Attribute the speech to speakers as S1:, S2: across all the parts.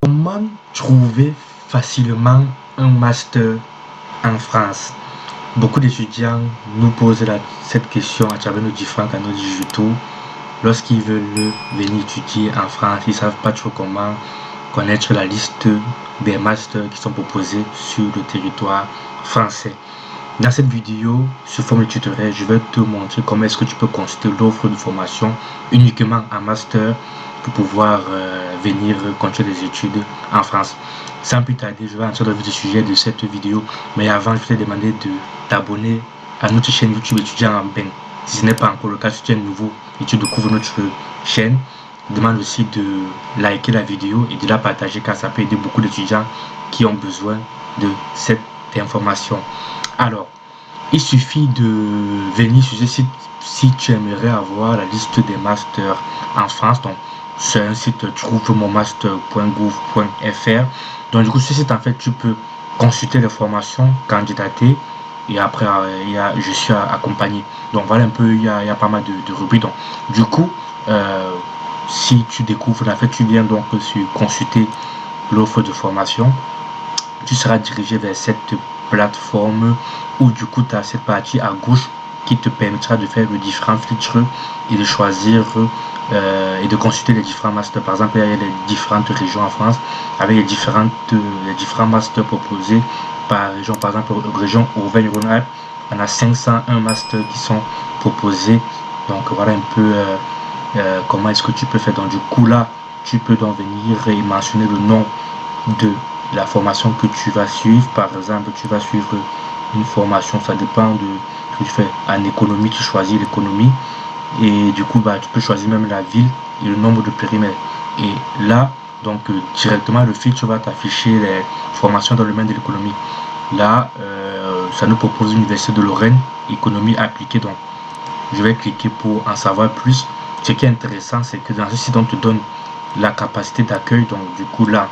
S1: Comment trouver facilement un master en France? Beaucoup d'étudiants nous posent cette question à travers nos différents canaux digitaux. Lorsqu'ils veulent venir étudier en France, ils ne savent pas trop comment connaître la liste des masters qui sont proposés sur le territoire français. Dans cette vidéo, sous forme de tutoriel, je vais te montrer comment est-ce que tu peux consulter l'offre de formation uniquement en master pour pouvoir venir continuer des études en France. Sans plus tarder, je vais entrer dans le sujet de cette vidéo, mais avant, je vais te demander de t'abonner à notre chaîne YouTube étudiant en bain. Si ce n'est pas encore le cas, si tu es nouveau et tu découvres notre chaîne, demande aussi de liker la vidéo et de la partager car ça peut aider beaucoup d'étudiants qui ont besoin de cette information. Alors, il suffit de venir sur ce site si tu aimerais avoir la liste des masters en France. Donc, c'est un site trouvemonmaster.gouv.fr. Donc, du coup, ce site, en fait, tu peux consulter les formations, candidater et après, je suis accompagné. Donc, voilà un peu, il y a pas mal de rubriques. Donc, du coup, si tu découvres, en fait, tu viens donc sur consulter l'offre de formation, tu seras dirigé vers cette plateforme où du coup tu as cette partie à gauche qui te permettra de faire les différents filtres et de choisir et de consulter les différents masters. Par exemple, il y a les différentes régions en France avec les différents masters proposés par région. Par exemple, région Auvergne-Rhône-Alpes, on a 501 masters qui sont proposés. Donc voilà un peu comment est-ce que tu peux faire. Donc du coup là, tu peux donc venir et mentionner le nom de la formation que tu vas suivre. Par exemple, tu vas suivre une formation, ça dépend de ce que tu fais. En économie, tu choisis l'économie et du coup tu peux choisir même la ville et le nombre de périmètres. Et là, donc directement le filtre va t'afficher les formations dans le domaine de l'économie. Là, ça nous propose l'université de Lorraine, économie appliquée. Donc je vais cliquer pour en savoir plus. Ce qui est intéressant, c'est que dans ce site on te donne la capacité d'accueil. Donc du coup là,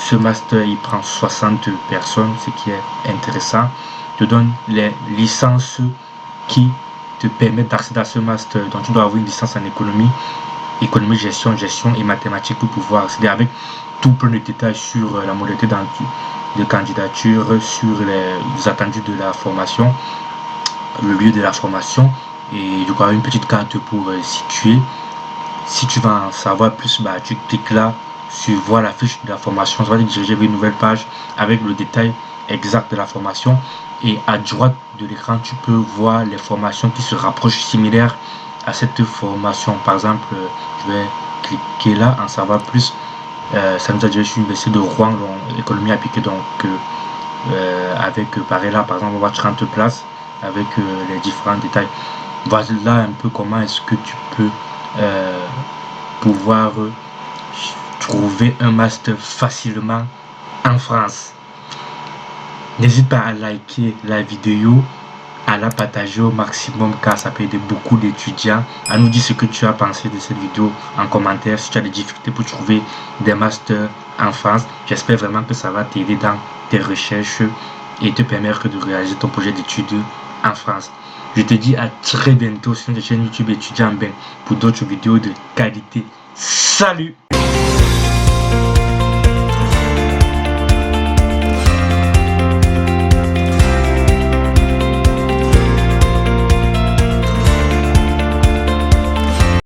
S1: ce master il prend 60 personnes, ce qui est intéressant. Te donne les licences qui te permettent d'accéder à ce master. Donc tu dois avoir une licence en économie, gestion et mathématiques pour pouvoir accéder avec tout plein de détails sur la modalité de candidature, sur les attendus de la formation, le lieu de la formation et du coup une petite carte pour situer. Si tu vas en savoir plus, tu cliques là sur voir la fiche de la formation, ça va te diriger vers une nouvelle page avec le détail exact de la formation. Et à droite de l'écran, tu peux voir les formations qui se rapprochent similaires à cette formation. Par exemple, je vais cliquer là, en savoir plus. Ça nous a dirigé sur l'université de Rouen, économie appliquée, donc avec pareil là, par exemple, on voit 30 places avec les différents détails. Voilà un peu comment est-ce que tu peux pouvoir trouver un master facilement en France. N'hésite pas à liker la vidéo, à la partager au maximum car ça peut aider beaucoup d'étudiants. À nous dire ce que tu as pensé de cette vidéo en commentaire. Si tu as des difficultés pour trouver des masters en France, j'espère vraiment que ça va t'aider dans tes recherches et te permettre de réaliser ton projet d'études en France. Je te dis à très bientôt sur notre chaîne YouTube étudiant en bain pour d'autres vidéos de qualité. Salut!